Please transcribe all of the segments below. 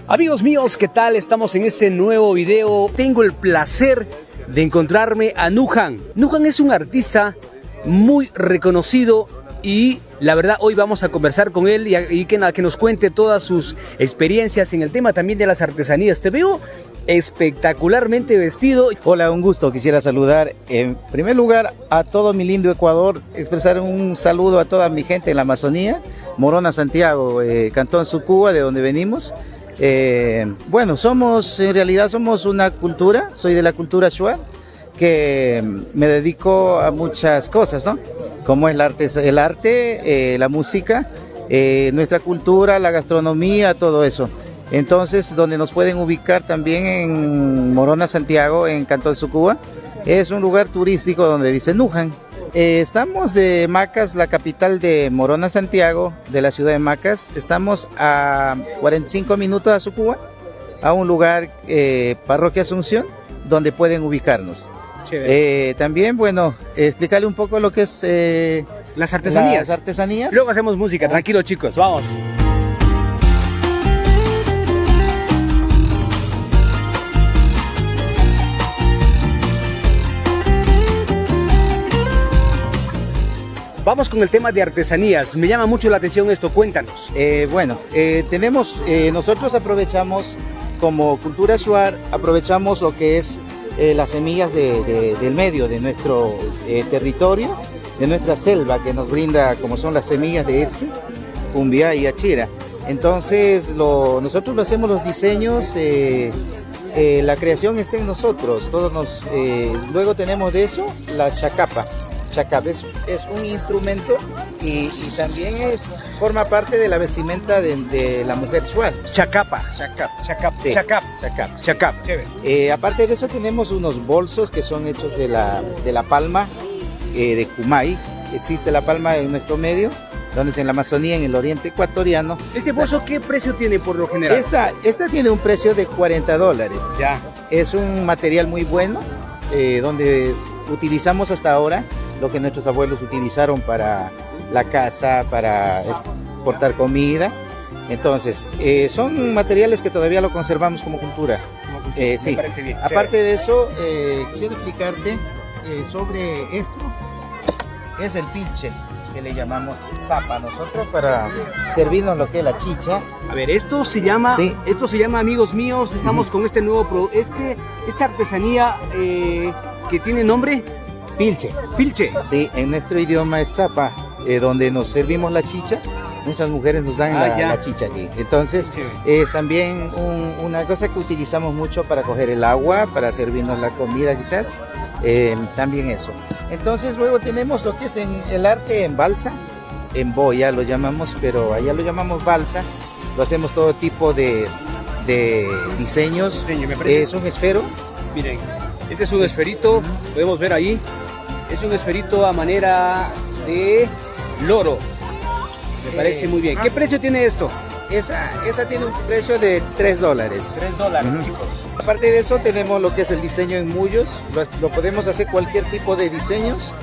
Amigos míos, ¿qué tal? Estamos en este nuevo video. Tengo el placer de encontrarme a Nuhan. Nuhan es un artista muy reconocido y la verdad hoy vamos a conversar con él y que nos cuente todas sus experiencias en el tema también de las artesanías. Te veo espectacularmente vestido. Hola, un gusto. Quisiera saludar en primer lugar a todo mi lindo Ecuador, expresar un saludo a toda mi gente en la Amazonía, Morona, Santiago, Cantón Sucúa, de donde venimos. Bueno, en realidad somos una cultura, soy de la cultura Shuar, que me dedico a muchas cosas, ¿no? Como es el arte, la música, nuestra cultura, la gastronomía, todo eso. Entonces, donde nos pueden ubicar también en Morona, Santiago, en Cantón Sucúa, es un lugar turístico donde dice Nuhan. Estamos de Macas, la capital de Morona, Santiago, de la ciudad de Macas. Estamos a 45 minutos de Sucúa, a un lugar, Parroquia Asunción, donde pueden ubicarnos. También, bueno, explicarle un poco lo que es las artesanías. Las artesanías. Luego hacemos música, tranquilo chicos, vamos. Vamos con el tema de artesanías. Me llama mucho la atención esto, cuéntanos. Nosotros aprovechamos como cultura Shuar, aprovechamos lo que es las semillas del medio de nuestro territorio, de nuestra selva que nos brinda como son las semillas de Etsi, Cumbia y Achira. Entonces nosotros lo hacemos los diseños, la creación está en nosotros. Luego tenemos de eso la chacapa. Chacap es un instrumento y también forma parte de la vestimenta de la mujer Shuar. Chacapa. Sí. Chacap. Chévere. Aparte de eso tenemos unos bolsos que son hechos de la palma de Kumai. Existe la palma en nuestro medio, donde es en la Amazonía, en el oriente ecuatoriano. ¿Este bolso qué precio tiene por lo general? Esta tiene un precio de $40. Ya. Es un material muy bueno, donde utilizamos hasta ahora lo que nuestros abuelos utilizaron para la casa, para exportar comida. Entonces, son materiales que todavía lo conservamos como cultura. Sí. Me parece bien. Aparte de eso, quisiera explicarte sobre esto. Es el pilche, que le llamamos zapa nosotros para servirnos lo que es la chicha. A ver, esto se llama, amigos míos, estamos con este nuevo esta artesanía que tiene nombre. Pilche. Sí, en nuestro idioma es zapa, donde nos servimos la chicha. Nuestras mujeres nos dan la chicha aquí. Entonces, es también una cosa que utilizamos mucho para coger el agua, para servirnos la comida quizás. También eso. Entonces, luego tenemos lo que es el arte en balsa, en boya lo llamamos, pero allá lo llamamos balsa. Lo hacemos todo tipo de diseños. Es un esfero. Miren, este es un esferito, podemos ver ahí. Es un esferito a manera de loro. Me parece muy bien. ¿Qué precio tiene esto? Esa tiene un precio de $3. $3, chicos. Aparte de eso tenemos lo que es el diseño en mullos. Lo podemos hacer cualquier tipo de diseños.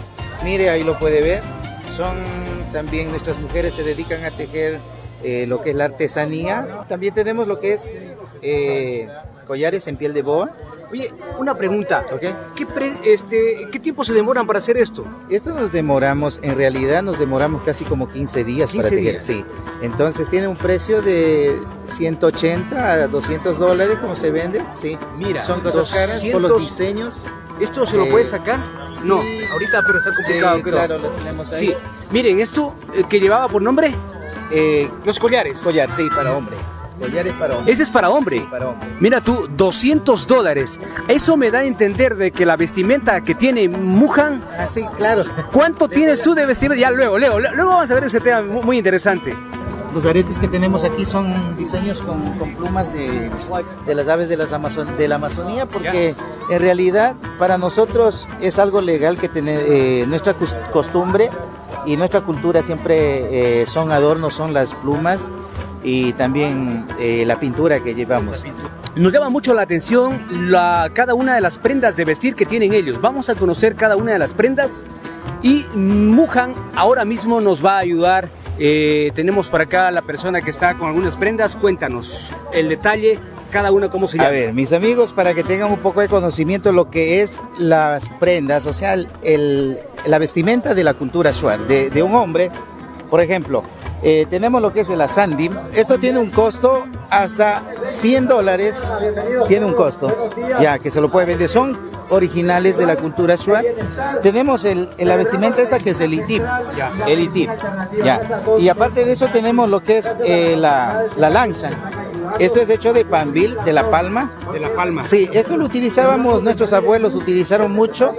Mire, ahí lo puede ver. También nuestras mujeres se dedican a tejer lo que es la artesanía. También tenemos lo que es collares en piel de boa. Oye, una pregunta. Okay. ¿Qué tiempo se demoran para hacer esto? Esto en realidad nos demoramos casi como 15 días para tejer. Sí. Entonces tiene un precio de $180 a $200 como se vende. Sí. Mira, son cosas caras por los diseños. ¿Esto se lo puede sacar? Sí. No, ahorita pero está complicado. Claro, lo tenemos ahí. Sí. Miren, esto que llevaba por nombre. Los collares. Collar, sí, para hombre. Collares para hombre. Ese es para hombre. Sí, para hombre. Mira tú, $200. Eso me da a entender de que la vestimenta que tiene Nuhan. Ah, sí, claro. ¿Cuánto tienes tú de vestimenta? Ya luego vamos a ver ese tema muy interesante. Los aretes que tenemos aquí son diseños con plumas de las aves de la Amazonía, porque en realidad para nosotros es algo legal que nuestra costumbre y nuestra cultura siempre son adornos, son las plumas y también la pintura que llevamos. Nos llama mucho la atención cada una de las prendas de vestir que tienen ellos. Vamos a conocer cada una de las prendas y Nuhan ahora mismo nos va a ayudar Tenemos para acá la persona que está con algunas prendas. Cuéntanos el detalle, cada una cómo se llama. A ver, mis amigos, para que tengan un poco de conocimiento de lo que es las prendas, o sea, la vestimenta de la cultura shuar, de un hombre, por ejemplo, tenemos lo que es el asandim. Esto tiene un costo hasta $100, tiene un costo, ya que se lo puede vender. Son originales de la cultura shuar. Tenemos la vestimenta esta que es el itip, el itip, ya. Y aparte de eso tenemos lo que es la lanza. Esto es hecho de panbil, de la palma. De la palma. Sí, esto lo utilizábamos, nuestros abuelos utilizaron mucho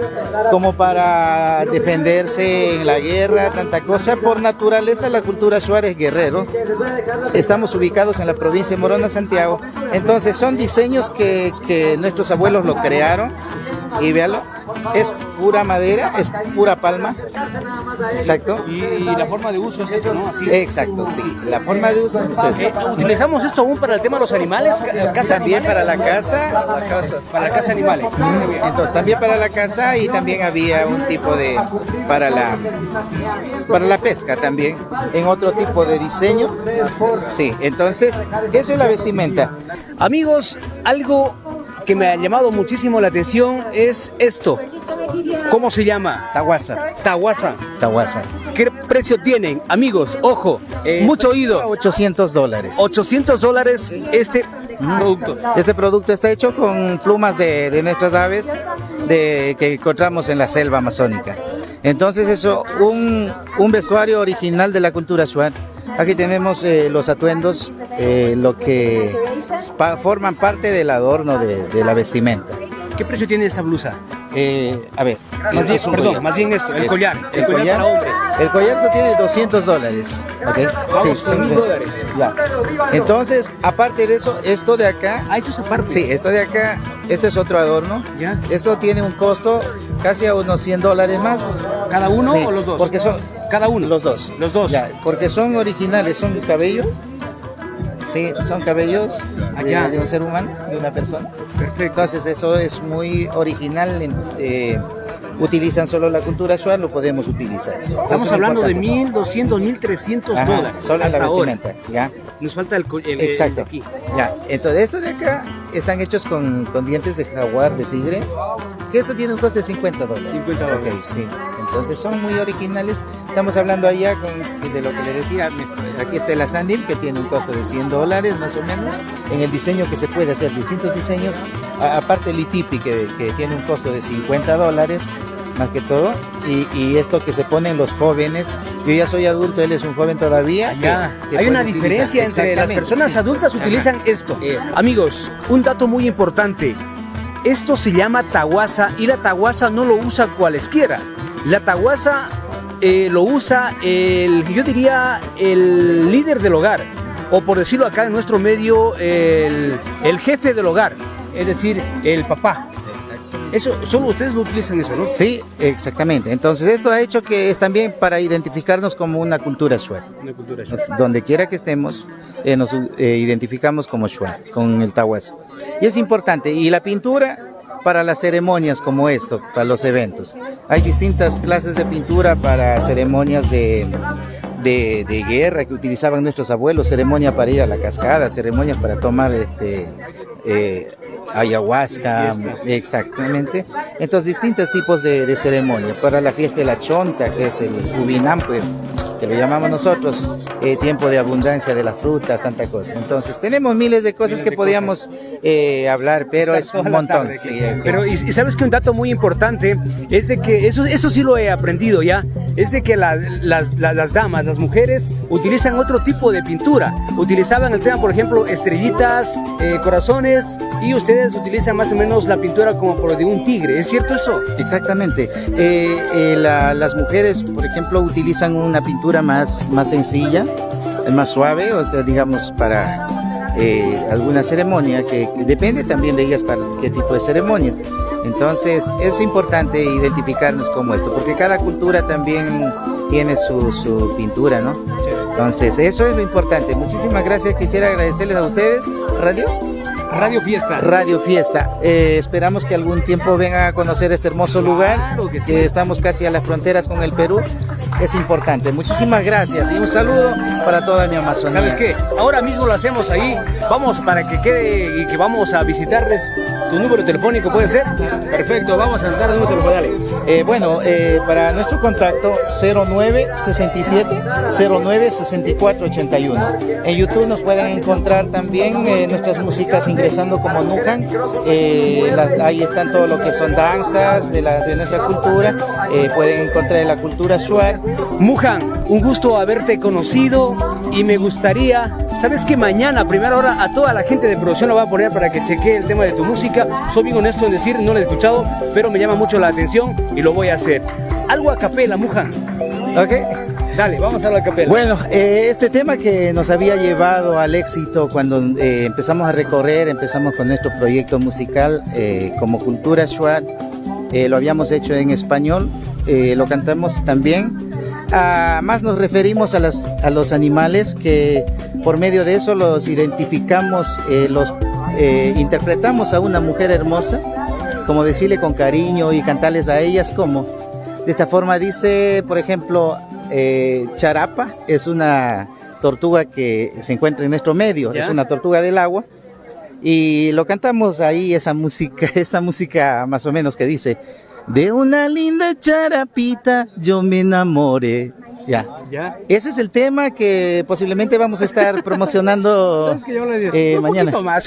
como para defenderse en la guerra, tanta cosa. Por naturaleza la cultura shuar es guerrero. Estamos ubicados en la provincia de Morona, Santiago. Entonces son diseños que nuestros abuelos lo crearon. Y véalo, es pura madera, es pura palma. Exacto. Y la forma de uso es esto, ¿no? Así. Exacto, sí. La forma de uso es esa. ¿Utilizamos esto aún para el tema de los animales? ¿Casa También animales? para la casa. Para la casa de animales. Entonces, también para la casa, y también había un tipo de para la pesca también, en otro tipo de diseño. Sí, entonces, eso es la vestimenta. Amigos, algo que me ha llamado muchísimo la atención es esto. ¿Cómo se llama? Tahuasa. Tahuasa. Tahuasa. ¿Qué precio tienen? Amigos, ojo, mucho oído. $800. $800 este producto. Este producto está hecho con plumas de nuestras aves que encontramos en la selva amazónica. Entonces eso, un vestuario original de la cultura shuar. Aquí tenemos los atuendos, lo que forman parte del adorno de la vestimenta. ¿Qué precio tiene esta blusa? A ver, más bien esto, el collar. El collar para hombre. El collar tiene $200. ¿Okay? Vamos, Sí, son $1000. Ya. Entonces, aparte de eso, esto de acá. Ah, esto es aparte. Sí, esto de acá, esto es otro adorno. Ya. Esto tiene un costo casi a unos $100 más. ¿Cada uno Sí, o los dos? Porque son cada uno. los dos. Los dos. Ya, porque son originales, son cabello. Sí, son cabellos de un ser humano, de una persona. Perfecto. Entonces eso es muy original. Utilizan solo la cultura shuar, lo podemos utilizar. Estamos hablando de $1200, $1300. Solo la vestimenta, ya. Nos falta el Exacto. de aquí. Ya, entonces estos de acá están hechos con dientes de jaguar, de tigre, que esto tiene un costo de $50. $50. Ok, sí. Entonces son muy originales. Estamos hablando allá de lo que le decía. Aquí está el asandim, que tiene un costo de $100 más o menos. En el diseño que se puede hacer, distintos diseños. Aparte el itipi, que tiene un costo de $50 más que todo. Y esto que se ponen los jóvenes. Yo ya soy adulto, él es un joven todavía. Que hay una puede diferencia utilizar. entre las personas Sí. adultas utilizan esto. Esto. Amigos, un dato muy importante. Esto se llama tahuasa y la tahuasa no lo usa cualesquiera. La tahuasa lo usa yo diría, el líder del hogar, o por decirlo acá en nuestro medio, el jefe del hogar, es decir, el papá. Eso, solo ustedes lo utilizan eso, ¿no? Sí, exactamente. Entonces esto ha hecho que es también para identificarnos como una cultura shuar. Una cultura shuar. Donde quiera que estemos, nos identificamos como shuar, con el tahuasa. Y es importante. Y la pintura para las ceremonias como esto, para los eventos. Hay distintas clases de pintura para ceremonias de guerra que utilizaban nuestros abuelos, ceremonia para ir a la cascada, ceremonias para tomar ayahuasca, exactamente. Entonces distintos tipos de ceremonias. Para la fiesta de la chonta, que es el ubinam, pues, que lo llamamos nosotros, tiempo de abundancia de las frutas, tanta cosa. Entonces tenemos miles de cosas que podíamos hablar, pero es un montón. Sí, pero y sabes que un dato muy importante es de que eso sí lo he aprendido ya, es de que las damas, las mujeres utilizan otro tipo de pintura. Utilizaban el tema, por ejemplo, estrellitas, corazones, y ustedes utilizan más o menos la pintura como por de un tigre. ¿Es cierto eso? Exactamente. Las mujeres, por ejemplo, utilizan una pintura más sencilla, más suave, o sea, digamos, para alguna ceremonia, que depende también de ellas para qué tipo de ceremonias. Entonces es importante identificarnos como esto, porque cada cultura también tiene su pintura, ¿no? Entonces eso es lo importante. Muchísimas gracias, quisiera agradecerles a ustedes. Radio Fiesta. Esperamos que algún tiempo vengan a conocer este hermoso lugar, que estamos casi a las fronteras con el Perú. es importante. Muchísimas gracias y un saludo para toda mi Amazonía. ¿Sabes qué? Ahora mismo lo hacemos ahí. Vamos para que quede y que vamos a visitarles. ¿Tu número telefónico puede ser? Perfecto, vamos a anotar el número telefónico, dale. Para nuestro contacto 0967 096481. En YouTube nos pueden encontrar también nuestras músicas ingresando como Nujan. Ahí están todo lo que son danzas de nuestra cultura. Pueden encontrar la cultura Shuar. Mujan, un gusto haberte conocido y me gustaría, sabes que mañana a primera hora a toda la gente de producción lo voy a poner para que chequee el tema de tu música. Soy bien honesto en decir, no lo he escuchado, pero me llama mucho la atención y lo voy a hacer. Algo a capela, Mujan. Ok. Dale, vamos a la capela. Bueno, este tema que nos había llevado al éxito cuando empezamos a recorrer, empezamos con nuestro proyecto musical como Cultura Shuar, lo habíamos hecho en español, lo cantamos también. Más nos referimos a los animales que por medio de eso los identificamos, interpretamos a una mujer hermosa, como decirle con cariño y cantarles a ellas como. De esta forma dice, por ejemplo, charapa es una tortuga que se encuentra en nuestro medio, ¿ya? Es una tortuga del agua y lo cantamos ahí, esta música más o menos que dice: de una linda charapita yo me enamoré. Ya. Ese es el tema que posiblemente vamos a estar promocionando mañana. Un poquito más,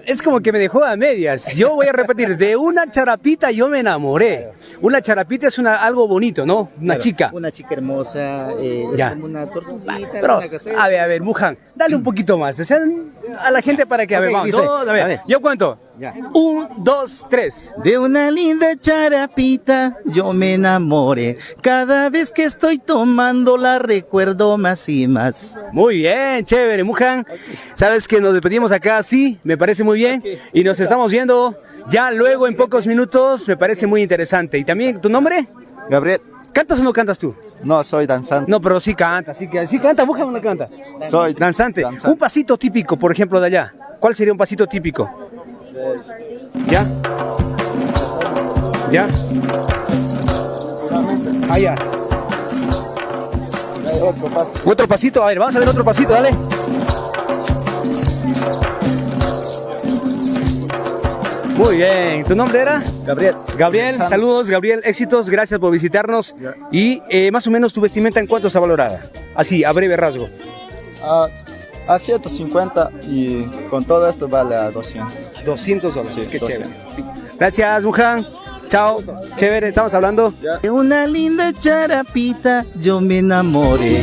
es como que me dejó a medias. Yo voy a repetir: de una charapita yo me enamoré. Una charapita es algo bonito, ¿no? Una chica. Una chica hermosa, es como una tortuguita. Pero, a ver, Mujan, dale un poquito más. O sea, a la gente para que, vamos, dice, a ver, yo cuento. Ya. 1, 2, 3. De una linda charapita yo me enamoré. Cada vez que estoy tomando la recuerdo más y más. Muy bien, chévere, Mujan. Sabes que nos despedimos acá, sí, me parece muy bien. Y nos estamos viendo ya luego en pocos minutos, me parece muy interesante. ¿Y también tu nombre? Gabriel. ¿Cantas o no cantas tú? No, soy danzante. No, pero sí canta, sí canta, Mujan o no canta. Soy danzante. Un pasito típico, por ejemplo, de allá. ¿Cuál sería un pasito típico? ¿Ya? ¿Ya? Allá. Otro pasito, a ver, vamos a ver otro pasito, dale. Muy bien, ¿tu nombre era? Gabriel. Gabriel, saludos, Gabriel, éxitos, gracias por visitarnos. Ya. Y más o menos tu vestimenta, ¿en cuánto está valorada? Así, a breve rasgo. A 150 y con todo esto vale a 200. $200, sí, qué 200. Chévere. Gracias, Mujan. Chao, chévere, estamos hablando. De una linda charapita yo me enamoré.